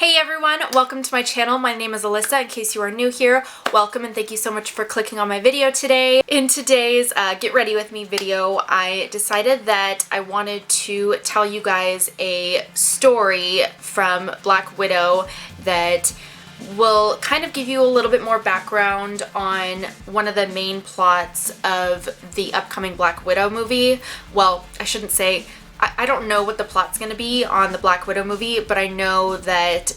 Hey everyone, welcome to my channel. My name is Alyssa. In case you are new here, welcome and thank you so much for clicking on my video today. In today's Get Ready With Me video, I decided that I wanted to tell you guys a story from Black Widow that will kind of give you a little bit more background on one of the main plots of the upcoming Black Widow movie. Well, I shouldn't say I don't know what the plot's going to be on the Black Widow movie, but I know that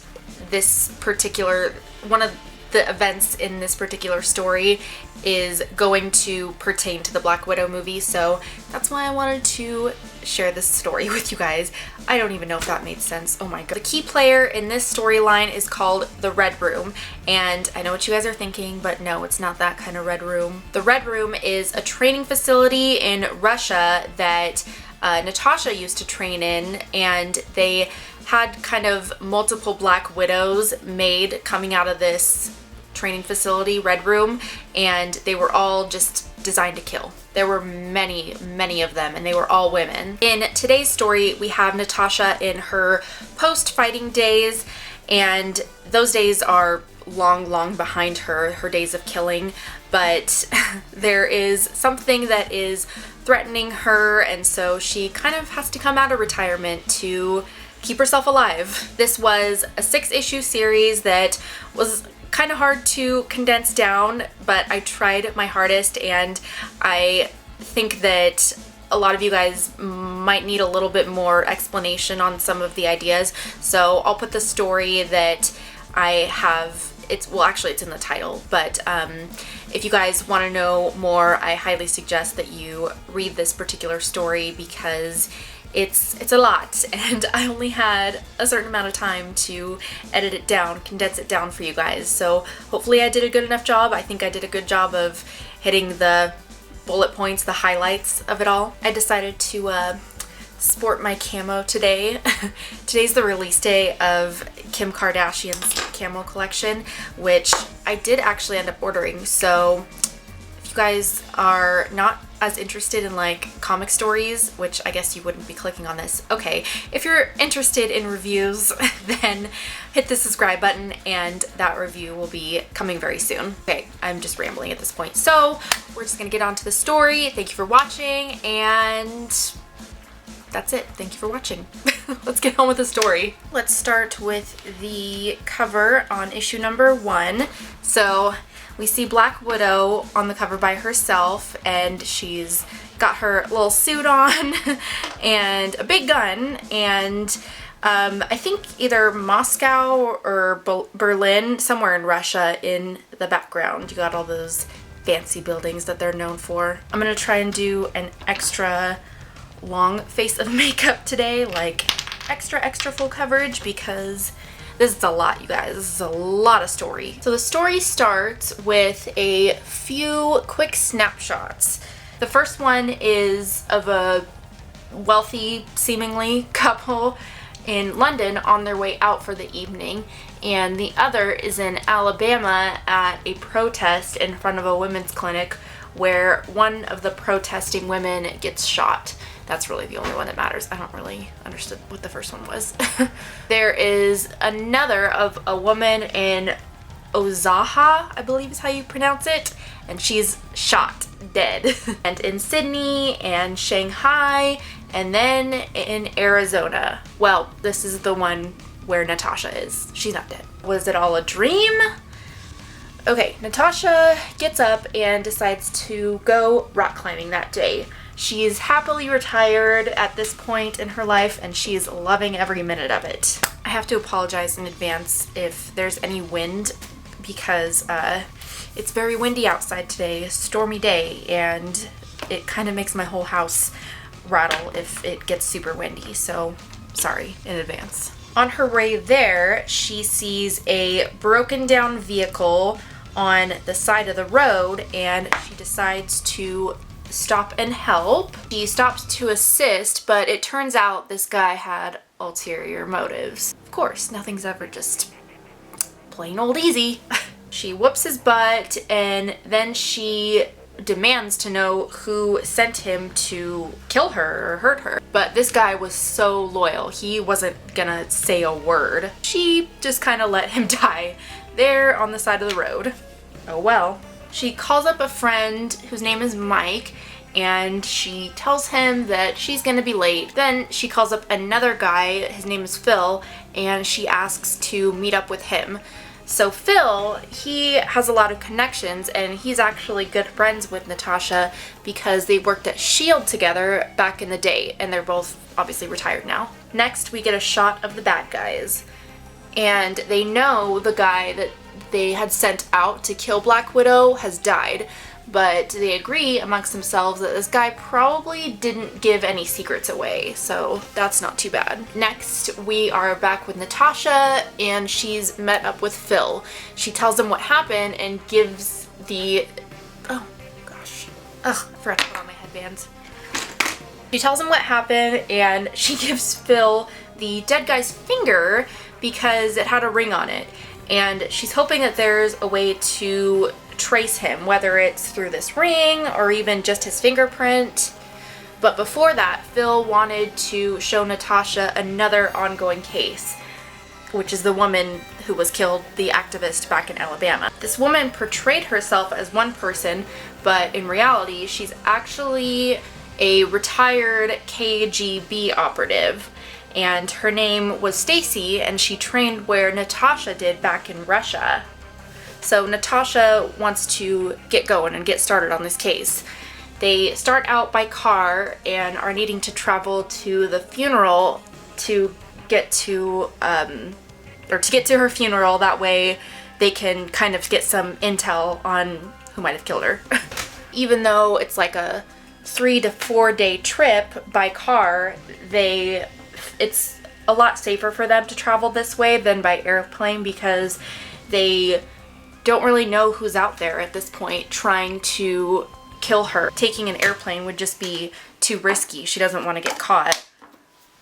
one of the events in this particular story is going to pertain to the Black Widow movie, so that's why I wanted to share this story with you guys. I don't even know if that made sense. Oh my god. The key player in this storyline is called the Red Room, and I know what you guys are thinking, but no, it's not that kind of Red Room. The Red Room is a training facility in Russia that Natasha used to train in, and they had kind of multiple Black Widows made coming out of this training facility, Red Room, and they were all just designed to kill. There were many of them, and they were all women. In today's story, we have Natasha in her post-fighting days, and those days are long behind her days of killing, but there is something that is threatening her, and so she kind of has to come out of retirement to keep herself alive. This was a 6-issue series that was kind of hard to condense down, but I tried my hardest, and I think that a lot of you guys might need a little bit more explanation on some of the ideas, so I'll put the story that I have. It's in the title, but if you guys want to know more, I highly suggest that you read this particular story because it's a lot, and I only had a certain amount of time to edit it down, condense it down for you guys. So hopefully I did a good enough job. I think I did a good job of hitting the bullet points, the highlights of it all. I decided to sport my camo today. Today's the release day of Kim Kardashian's camo collection, which I did actually end up ordering. So if you guys are not as interested in like comic stories, which I guess you wouldn't be clicking on this, okay, if you're interested in reviews, then hit the subscribe button and that review will be coming very soon. Okay, I'm just rambling at this point, so we're just gonna get on to the story. Thank you for watching, and that's it. Thank you for watching. Let's get on with the story. Let's start with the cover on issue number 1. So we see Black Widow on the cover by herself, and she's got her little suit on and a big gun, and I think either Moscow or Berlin, somewhere in Russia in the background. You got all those fancy buildings that they're known for. I'm gonna try and do an extra long face of makeup today, like extra full coverage, because this is a lot, you guys. This is a lot of story. So the story starts with a few quick snapshots. The first one is of a wealthy, seemingly, couple in London on their way out for the evening, and the other is in Alabama at a protest in front of a women's clinic where one of the protesting women gets shot. That's really the only one that matters. I don't really understand what the first one was. There is another of a woman in Ozaha, I believe is how you pronounce it, and she's shot dead. And in Sydney and Shanghai, and then in Arizona. Well, this is the one where Natasha is. She's not dead. Was it all a dream? Okay, Natasha gets up and decides to go rock climbing that day. She's happily retired at this point in her life, and she's loving every minute of it. I have to apologize in advance if there's any wind, because it's very windy outside today, a stormy day, and it kind of makes my whole house rattle if it gets super windy, so sorry in advance. On her way there, she sees a broken down vehicle on the side of the road, and she decides to stop and help. She stops to assist, but it turns out this guy had ulterior motives. Of course, nothing's ever just plain old easy. She whoops his butt, and then she demands to know who sent him to kill her or hurt her. But this guy was so loyal. He wasn't gonna say a word. She just kind of let him die there on the side of the road. Oh well. She calls up a friend whose name is Mike, and she tells him that she's gonna be late. Then she calls up another guy, his name is Phil, and she asks to meet up with him. So Phil, he has a lot of connections, and he's actually good friends with Natasha because they worked at S.H.I.E.L.D. together back in the day, and they're both obviously retired now. Next, we get a shot of the bad guys, and they know the guy that they had sent out to kill Black Widow has died, but they agree amongst themselves that this guy probably didn't give any secrets away, so that's not too bad. Next, we are back with Natasha, and she's met up with Phil. She tells him what happened and gives the... oh gosh. Ugh, I forgot to put on my headbands. She tells him what happened, and she gives Phil the dead guy's finger because it had a ring on it. And she's hoping that there's a way to trace him, whether it's through this ring or even just his fingerprint. But before that, Phil wanted to show Natasha another ongoing case, which is the woman who was killed, the activist back in Alabama. This woman portrayed herself as one person, but in reality, she's actually a retired KGB operative. And her name was Stacy, and she trained where Natasha did back in Russia. So Natasha wants to get going and get started on this case. They start out by car and are needing to travel to the funeral to get to her funeral. That way they can kind of get some intel on who might have killed her. Even though it's like a 3 to 4 day trip by car, it's a lot safer for them to travel this way than by airplane because they don't really know who's out there at this point trying to kill her. Taking an airplane would just be too risky. She doesn't want to get caught.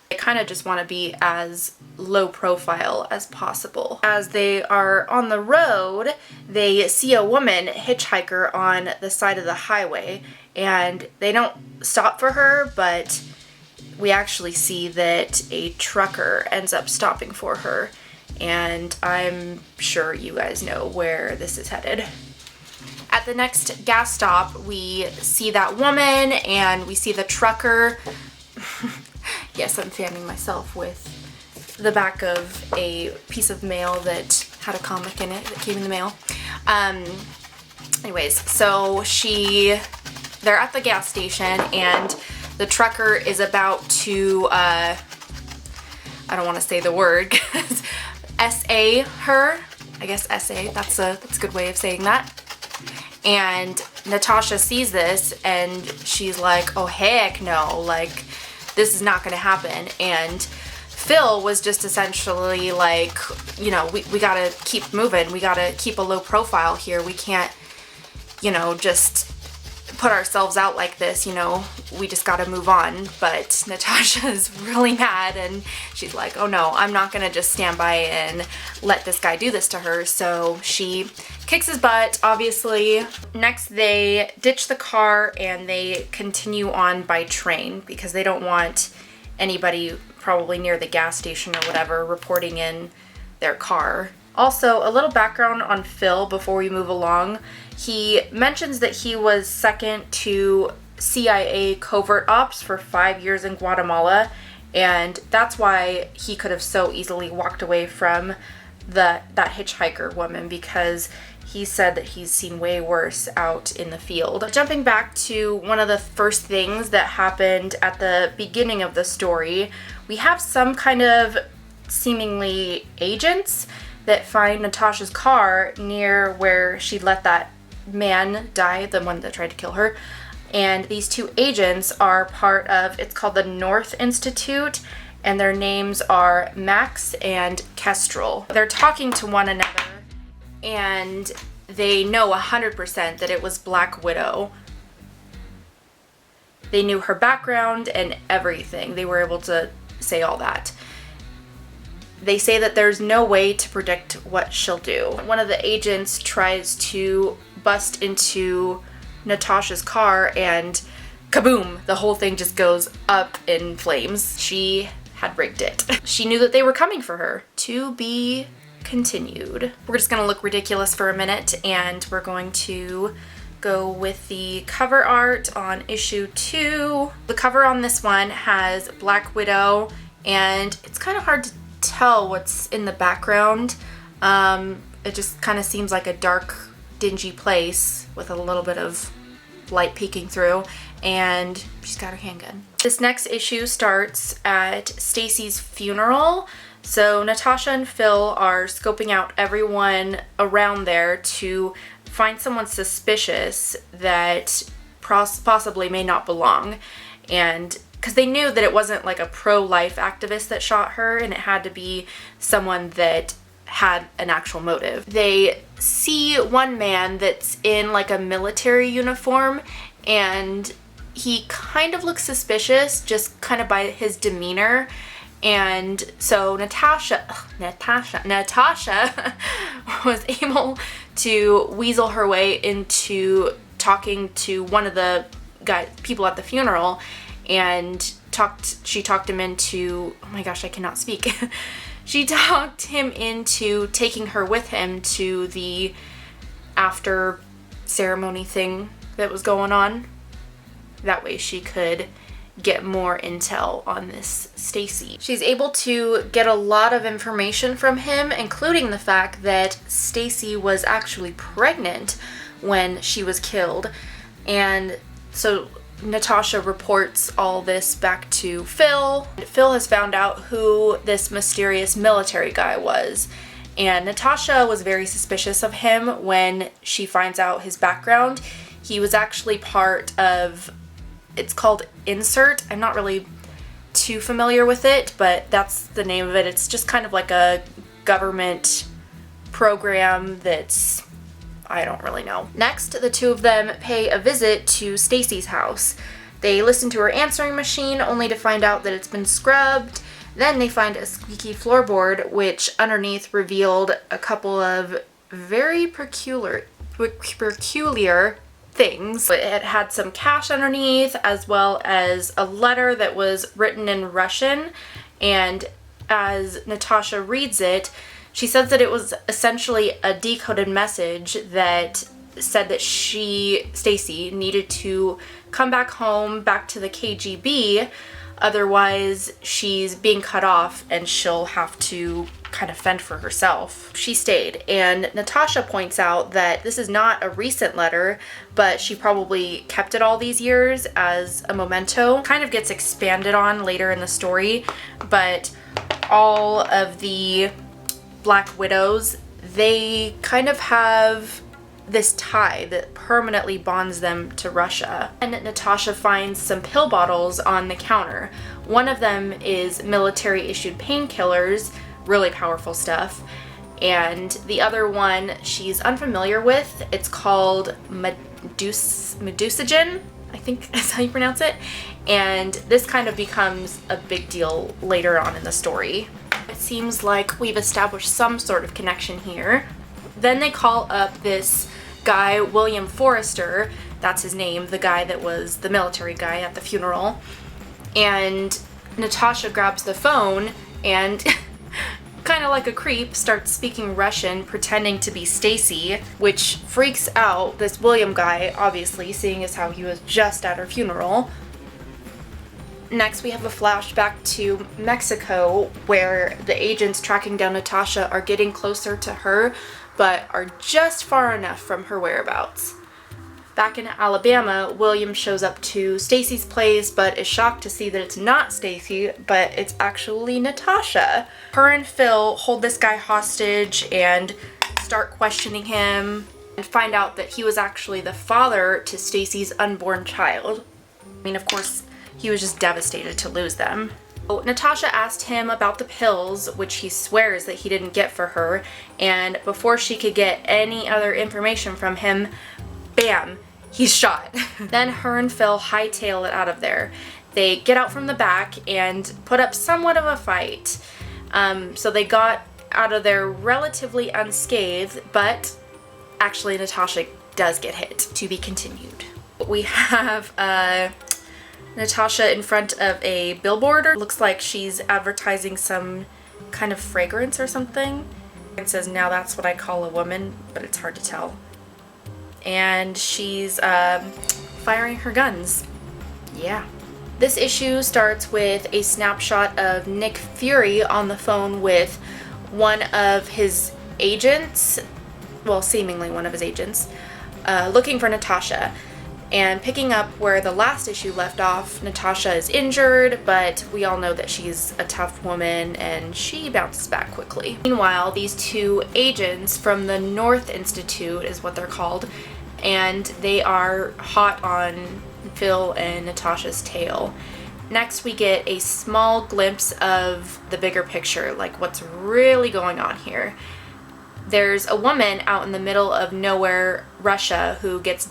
They kind of just want to be as low profile as possible. As they are on the road, they see a woman hitchhiker on the side of the highway, and they don't stop for her, but we actually see that a trucker ends up stopping for her, and I'm sure you guys know where this is headed. At the next gas stop, we see that woman and we see the trucker. Yes, I'm fanning myself with the back of a piece of mail that had a comic in it that came in the mail. Anyways, so they're at the gas station, and the trucker is about to, I don't want to say the word, SA her. I guess SA, that's a good way of saying that. And Natasha sees this, and she's like, oh heck no, like, this is not going to happen. And Phil was just essentially like, you know, we gotta keep moving. We gotta keep a low profile here. We can't, you know, just put ourselves out like this, you know, we just gotta move on. But Natasha is really mad, and she's like, oh no, I'm not gonna just stand by and let this guy do this to her. So she kicks his butt, obviously. Next, they ditch the car and they continue on by train because they don't want anybody probably near the gas station or whatever reporting in their car. Also, a little background on Phil before we move along. He mentions that he was second to CIA covert ops for 5 years in Guatemala, and that's why he could have so easily walked away from that hitchhiker woman, because he said that he's seen way worse out in the field. Jumping back to one of the first things that happened at the beginning of the story, we have some kind of seemingly agents that find Natasha's car near where she let that man die, the one that tried to kill her. And these two agents are part of, it's called the North Institute, and their names are Max and Kestrel. They're talking to one another, and they know 100% that it was Black Widow. They knew her background and everything. They were able to say all that. They say that there's no way to predict what she'll do. One of the agents tries to bust into Natasha's car, and kaboom, the whole thing just goes up in flames. She had rigged it. She knew that they were coming for her. To be continued. We're just gonna look ridiculous for a minute, and we're going to go with the cover art on issue 2. The cover on this one has Black Widow, and it's kind of hard to tell what's in the background. It just kind of seems like a dark, dingy place with a little bit of light peeking through, and she's got her handgun. This next issue starts at Stacy's funeral. So Natasha and Phil are scoping out everyone around there to find someone suspicious that possibly may not belong. And because they knew that it wasn't like a pro-life activist that shot her, and it had to be someone that had an actual motive. They see one man that's in like a military uniform, and he kind of looks suspicious just kind of by his demeanor. And so Natasha was able to weasel her way into talking to one of the people at the funeral, and she talked him into, oh my gosh, I cannot speak. She talked him into taking her with him to the after ceremony thing that was going on. That way she could get more intel on this Stacy. She's able to get a lot of information from him, including the fact that Stacy was actually pregnant when she was killed. And so Natasha reports all this back to Phil. Phil has found out who this mysterious military guy was, and Natasha was very suspicious of him when she finds out his background. He was actually part of, it's called Insert. I'm not really too familiar with it, but that's the name of it. It's just kind of like a government program that's, I don't really know. Next, the two of them pay a visit to Stacy's house. They listen to her answering machine only to find out that it's been scrubbed. Then they find a squeaky floorboard, which underneath revealed a couple of very peculiar things. It had some cash underneath, as well as a letter that was written in Russian, and as Natasha reads it, she says that it was essentially a decoded message that said that Stacy, needed to come back home, back to the KGB, otherwise she's being cut off and she'll have to kind of fend for herself. She stayed, and Natasha points out that this is not a recent letter, but she probably kept it all these years as a memento. Kind of gets expanded on later in the story, but all of the Black Widows, they kind of have this tie that permanently bonds them to Russia. And Natasha finds some pill bottles on the counter. One of them is military issued painkillers, really powerful stuff, and the other one she's unfamiliar with. It's called Medusagen, I think that's how you pronounce it, and this kind of becomes a big deal later on in the story. It seems like we've established some sort of connection here. Then they call up this guy, William Forrester, that's his name, the guy that was the military guy at the funeral, and Natasha grabs the phone and kind of like a creep starts speaking Russian, pretending to be Stacy, which freaks out this William guy, obviously, seeing as how he was just at her funeral. Next, we have a flashback to Mexico, where the agents tracking down Natasha are getting closer to her, but are just far enough from her whereabouts. Back in Alabama, William shows up to Stacy's place, but is shocked to see that it's not Stacy, but it's actually Natasha. Her and Phil hold this guy hostage and start questioning him, and find out that he was actually the father to Stacy's unborn child. I mean, of course, he was just devastated to lose them. So Natasha asked him about the pills, which he swears that he didn't get for her, and before she could get any other information from him, bam, he's shot. Then her and Phil hightail it out of there. They get out from the back and put up somewhat of a fight. So they got out of there relatively unscathed, but actually Natasha does get hit. To be continued. We have Natasha in front of a billboard. Looks like she's advertising some kind of fragrance or something. It says, "Now that's what I call a woman," but it's hard to tell. And she's firing her guns. Yeah. This issue starts with a snapshot of Nick Fury on the phone with one of his agents, well, seemingly one of his agents, looking for Natasha. And picking up where the last issue left off, Natasha is injured, but we all know that she's a tough woman and she bounces back quickly. Meanwhile, these two agents from the North Institute is what they're called, and they are hot on Phil and Natasha's tail. Next, we get a small glimpse of the bigger picture, like what's really going on here. There's a woman out in the middle of nowhere, Russia, who gets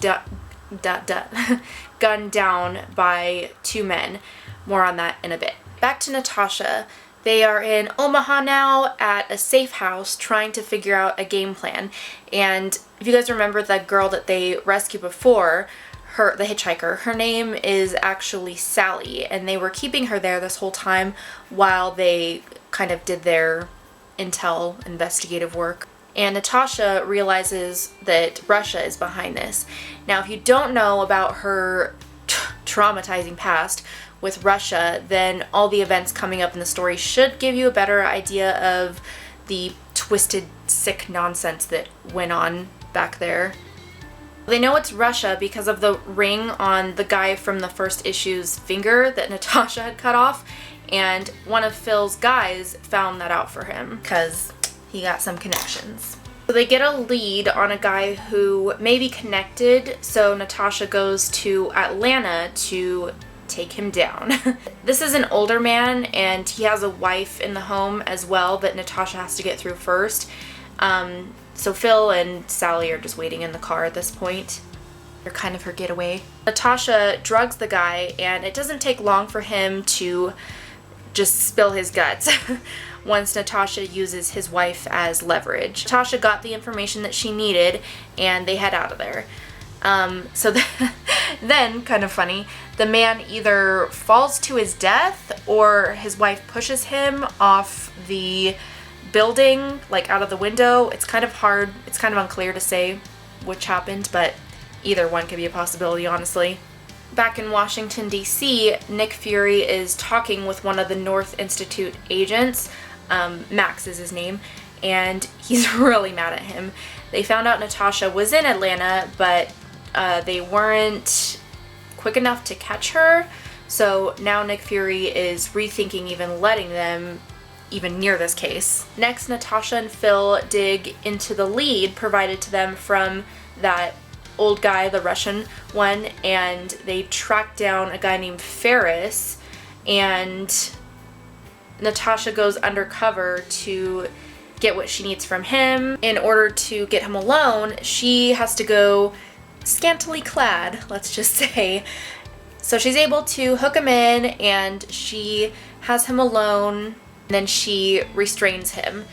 gunned down by two men. More on that in a bit. Back to Natasha. They are in Omaha now at a safe house trying to figure out a game plan. And if you guys remember that girl that they rescued before, the hitchhiker, her name is actually Sally, and they were keeping her there this whole time while they kind of did their intel investigative work. And Natasha realizes that Russia is behind this. Now, if you don't know about her traumatizing past with Russia, then all the events coming up in the story should give you a better idea of the twisted, sick nonsense that went on back there. They know it's Russia because of the ring on the guy from the first issue's finger that Natasha had cut off, and one of Phil's guys found that out for him because he got some connections. So they get a lead on a guy who may be connected, so Natasha goes to Atlanta to take him down. This is an older man, and he has a wife in the home as well that Natasha has to get through first. So Phil and Sally are just waiting in the car at this point. They're kind of her getaway. Natasha drugs the guy, and it doesn't take long for him to just spill his guts once Natasha uses his wife as leverage. Natasha got the information that she needed, and they head out of there. Then, kind of funny, the man either falls to his death or his wife pushes him off the building, like out of the window. It's kind of hard, it's kind of unclear to say which happened, but either one could be a possibility, honestly. Back in Washington, D.C., Nick Fury is talking with one of the North Institute agents. Max is his name, and he's really mad at him. They found out Natasha was in Atlanta, but they weren't quick enough to catch her, so now Nick Fury is rethinking even letting them even near this case. Next, Natasha and Phil dig into the lead provided to them from that old guy, the Russian one, and they track down a guy named Ferris, and Natasha goes undercover to get what she needs from him. In order to get him alone, she has to go scantily clad, let's just say. So she's able to hook him in, and she has him alone. Then she restrains him,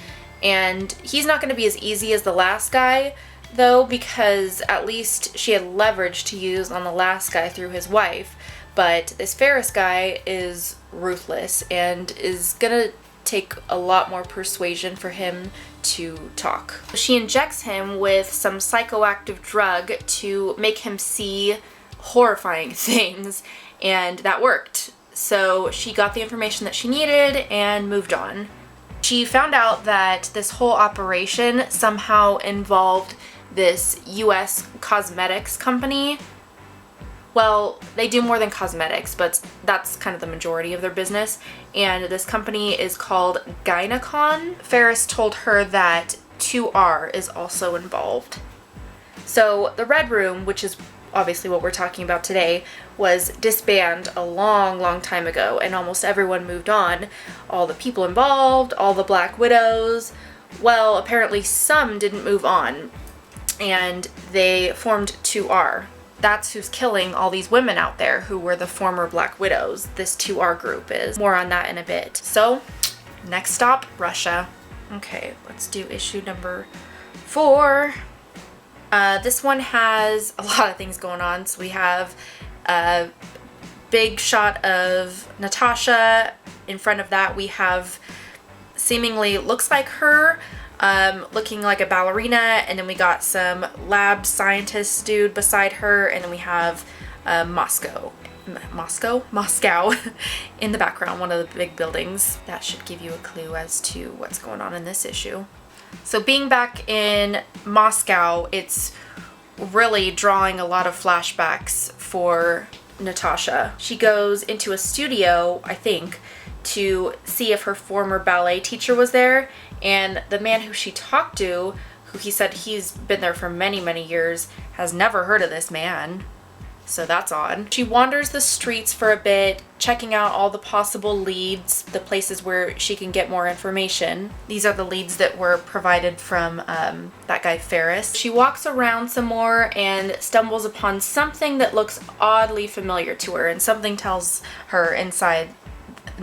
and he's not going to be as easy as the last guy though, because at least she had leverage to use on the last guy through his wife, but this Ferris guy is ruthless and is gonna take a lot more persuasion for him to talk. She injects him with some psychoactive drug to make him see horrifying things, and that worked. So she got the information that she needed and moved on. She found out that this whole operation somehow involved this US cosmetics company. Well, they do more than cosmetics, but that's kind of the majority of their business. And this company is called Gynecon. Ferris told her that 2R is also involved. So the Red Room, which is obviously what we're talking about today, was disbanded a long time ago, and almost everyone moved on. All the people involved, all the Black Widows. Well, apparently some didn't move on, and they formed 2R. That's who's killing all these women out there who were the former Black Widows. This 2R group is. More on that in a bit. So, next stop, Russia. Okay, let's do issue number 4. This one has a lot of things going on. So we have a big shot of Natasha. In front of that, we have seemingly looks like her, looking like a ballerina, and then we got some lab scientist dude beside her, and then we have Moscow in the background, one of the big buildings. That should give you a clue as to what's going on in this issue. So being back in Moscow, it's really drawing a lot of flashbacks for Natasha. She goes into a studio, I think, to see if her former ballet teacher was there, and the man who she talked to, who he said he's been there for many, many years, has never heard of this man. So that's odd. She wanders the streets for a bit, checking out all the possible leads, the places where she can get more information. These are the leads that were provided from that guy Ferris. She walks around some more and stumbles upon something that looks oddly familiar to her, and something tells her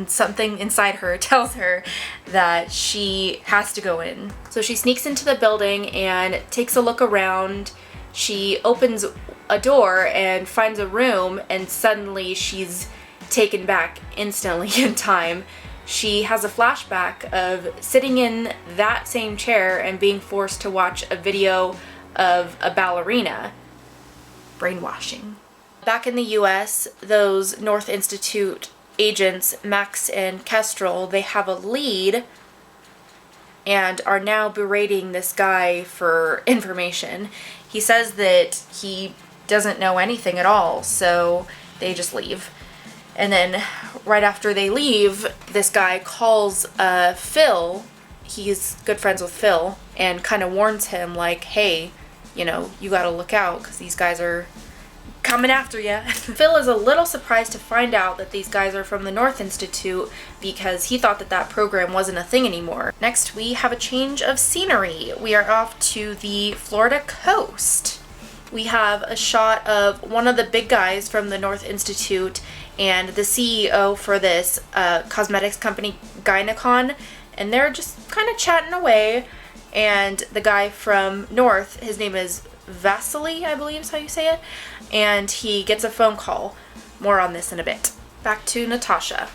something inside her tells her that she has to go in. So she sneaks into the building and takes a look around. She opens a door and finds a room, and suddenly she's taken back instantly in time. She has a flashback of sitting in that same chair and being forced to watch a video of a ballerina. Brainwashing. Back in the US, those North Institute agents, Max and Kestrel, they have a lead and are now berating this guy for information. He says that he doesn't know anything at all, so they just leave. And then right after they leave, this guy calls Phil. He's good friends with Phil, and kind of warns him like, hey, you know, you gotta look out because these guys are coming after you. Phil is a little surprised to find out that these guys are from the North Institute because he thought that that program wasn't a thing anymore. Next, we have a change of scenery. We are off to the Florida coast. We have a shot of one of the big guys from the North Institute and the CEO for this cosmetics company, Gynecon, and they're just kind of chatting away. And the guy from North, his name is Vasily, I believe is how you say it, and he gets a phone call. More on this in a bit. Back to Natasha.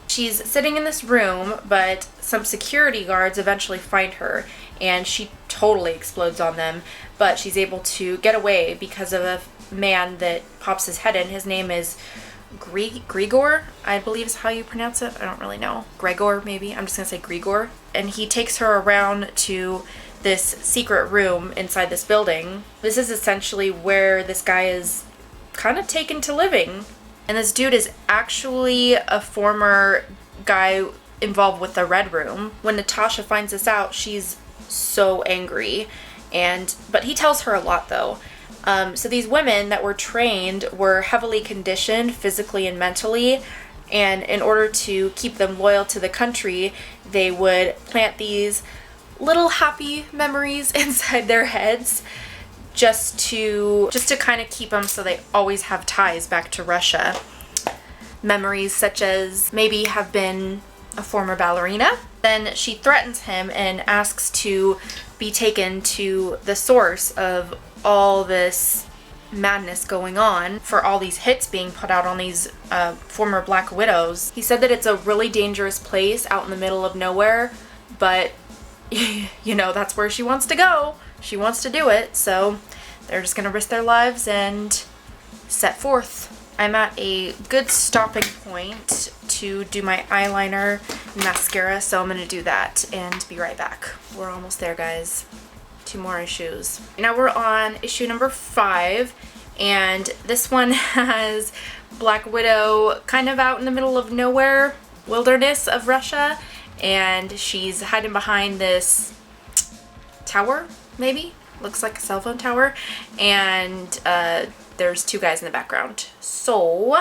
She's sitting in this room, but some security guards eventually find her, and she totally explodes on them, but she's able to get away because of a man that pops his head in. His name is Grigor, I believe is how you pronounce it. I don't really know. Gregor, maybe. I'm just gonna say Grigor. And he takes her around to this secret room inside this building. This is essentially where this guy is kind of taken to living. And this dude is actually a former guy involved with the Red Room. When Natasha finds this out, she's so angry. But he tells her a lot though. So these women that were trained were heavily conditioned physically and mentally, and in order to keep them loyal to the country, they would plant these little happy memories inside their heads just to kind of keep them so they always have ties back to Russia. Memories such as maybe have been a former ballerina. Then she threatens him and asks to be taken to the source of all this madness going on, for all these hits being put out on these former Black Widows. He said that it's a really dangerous place out in the middle of nowhere, but you know, that's where she wants to go. She wants to do it, so they're just gonna risk their lives and set forth. I'm at a good stopping point to do my eyeliner and mascara, so I'm gonna do that and be right back. We're almost there, guys. 2 more issues. Now we're on issue number 5, and this one has Black Widow kind of out in the middle of nowhere, wilderness of Russia, and she's hiding behind this tower, maybe? Looks like a cell phone tower, and there's 2 guys in the background. So,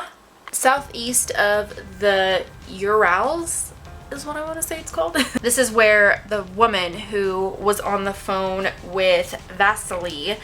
southeast of the Urals is what I want to say it's called. This is where the woman who was on the phone with Vasily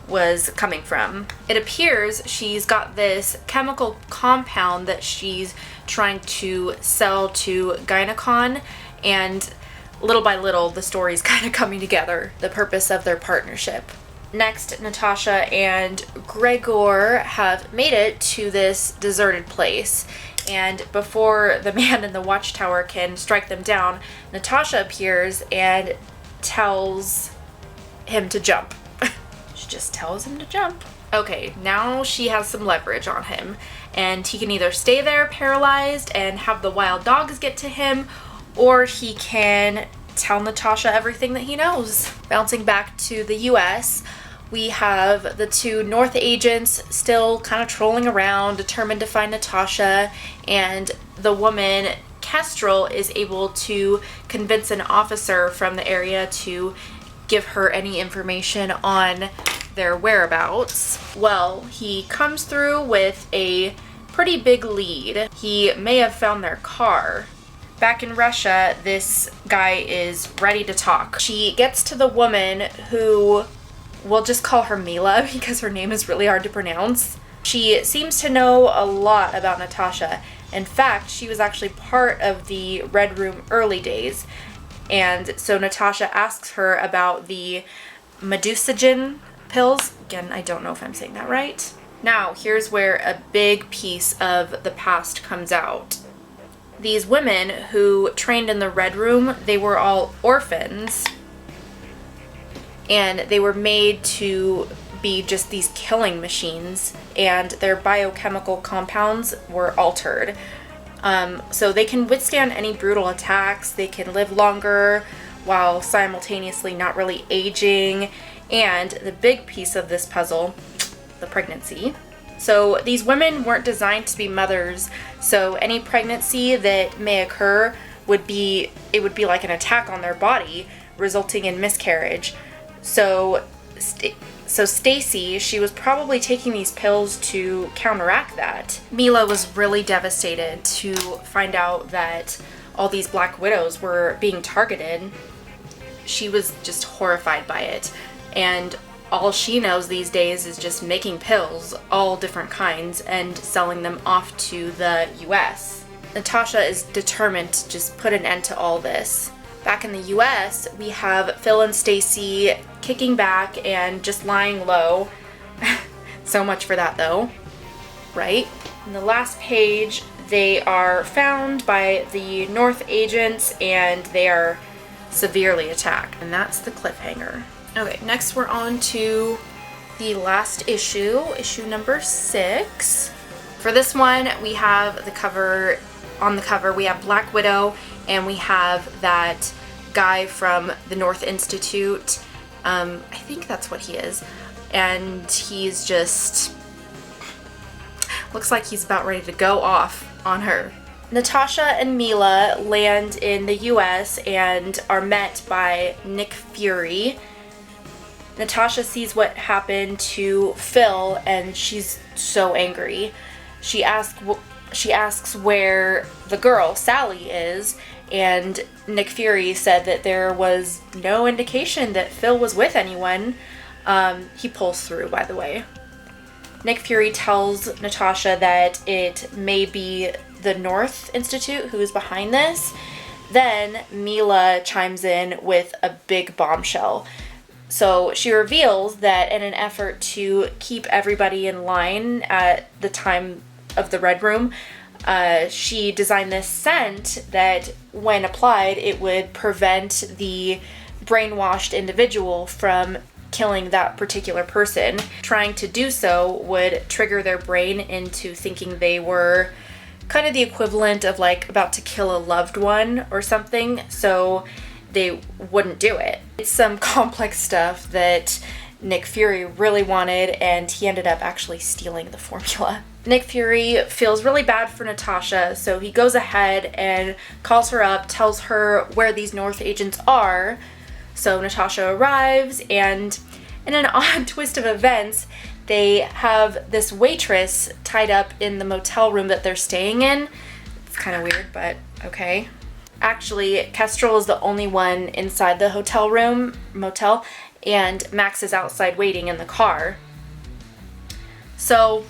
was coming from. It appears she's got this chemical compound that she's trying to sell to Gynecon, and little by little the story's kind of coming together, the purpose of their partnership. Next, Natasha and Gregor have made it to this deserted place. And before the man in the watchtower can strike them down, Natasha appears and tells him to jump. She just tells him to jump. Okay, now she has some leverage on him, and he can either stay there paralyzed and have the wild dogs get to him, or he can tell Natasha everything that he knows. Bouncing back to the US, we have the two North agents still kind of trolling around, determined to find Natasha, and the woman, Kestrel, is able to convince an officer from the area to give her any information on their whereabouts. Well, he comes through with a pretty big lead. He may have found their car. Back in Russia, this guy is ready to talk. She gets to the woman who, we'll just call her Mila because her name is really hard to pronounce. She seems to know a lot about Natasha. In fact, she was actually part of the Red Room early days. And so Natasha asks her about the Medusagen pills. Again, I don't know if I'm saying that right. Now, here's where a big piece of the past comes out. These women who trained in the Red Room, they were all orphans. And they were made to be just these killing machines. And their biochemical compounds were altered. So they can withstand any brutal attacks, they can live longer while simultaneously not really aging, and the big piece of this puzzle, the pregnancy. So these women weren't designed to be mothers, so any pregnancy that may occur would be like an attack on their body, resulting in miscarriage. So Stacy, she was probably taking these pills to counteract that. Mila was really devastated to find out that all these Black Widows were being targeted. She was just horrified by it. And all she knows these days is just making pills, all different kinds, and selling them off to the US. Natasha is determined to just put an end to all this. Back in the US, we have Phil and Stacy kicking back and just lying low. So much for that though, right? In the last page, they are found by the North agents and they are severely attacked. And that's the cliffhanger. Okay, next we're on to the last issue, issue number 6. For this one, we have the cover, on the cover, we have Black Widow, and we have that guy from the North Institute. I think that's what he is. And he's just, looks like he's about ready to go off on her. Natasha and Mila land in the US and are met by Nick Fury. Natasha sees what happened to Phil and she's so angry. She asks where the girl, Sally, is, and Nick Fury said that there was no indication that Phil was with anyone. He pulls through, by the way. Nick Fury tells Natasha that it may be the North Institute who is behind this. Then Mila chimes in with a big bombshell. So she reveals that in an effort to keep everybody in line at the time of the Red Room, she designed this scent that, when applied, it would prevent the brainwashed individual from killing that particular person. Trying to do so would trigger their brain into thinking they were kind of the equivalent of like about to kill a loved one or something, so they wouldn't do it. It's some complex stuff that Nick Fury really wanted, and he ended up actually stealing the formula. Nick Fury feels really bad for Natasha, so he goes ahead and calls her up, tells her where these North agents are. So Natasha arrives, and in an odd twist of events, they have this waitress tied up in the motel room that they're staying in. It's kind of weird, but okay. Actually, Kestrel is the only one inside the motel, and Max is outside waiting in the car. So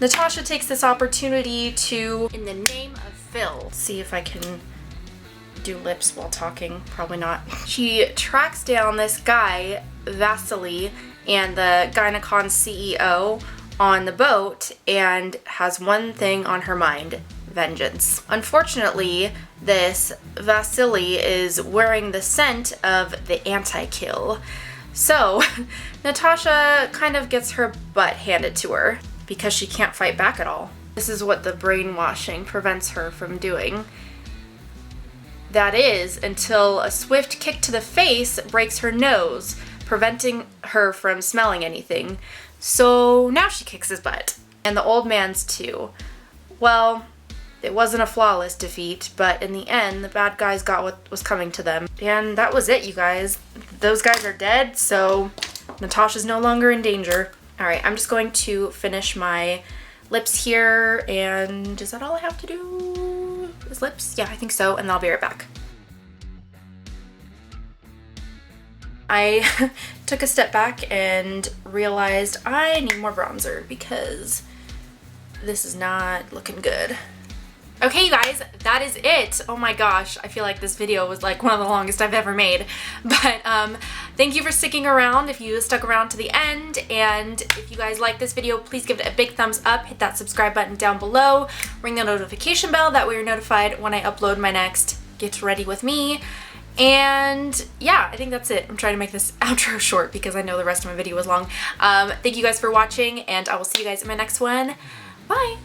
Natasha takes this opportunity to, in the name of Phil, see if I can do lips while talking, probably not. She tracks down this guy Vasily and the Gynecon CEO on the boat and has one thing on her mind: vengeance. Unfortunately, this Vasily is wearing the scent of the anti-kill. So Natasha kind of gets her butt handed to her because she can't fight back at all. This is what the brainwashing prevents her from doing. That is, until a swift kick to the face breaks her nose, preventing her from smelling anything. So now she kicks his butt. And the old man's too. Well, it wasn't a flawless defeat, but in the end, the bad guys got what was coming to them. And that was it, you guys. Those guys are dead, so Natasha's no longer in danger. Alright, I'm just going to finish my lips here, and is that all I have to do? Is lips? Yeah, I think so, and I'll be right back. I took a step back and realized I need more bronzer because this is not looking good. Okay, you guys, that is it. Oh my gosh, I feel like this video was like one of the longest I've ever made. But thank you for sticking around if you stuck around to the end. And if you guys like this video, please give it a big thumbs up. Hit that subscribe button down below. Ring the notification bell. That way you're notified when I upload my next Get Ready With Me. And yeah, I think that's it. I'm trying to make this outro short because I know the rest of my video was long. Thank you guys for watching, and I will see you guys in my next one. Bye!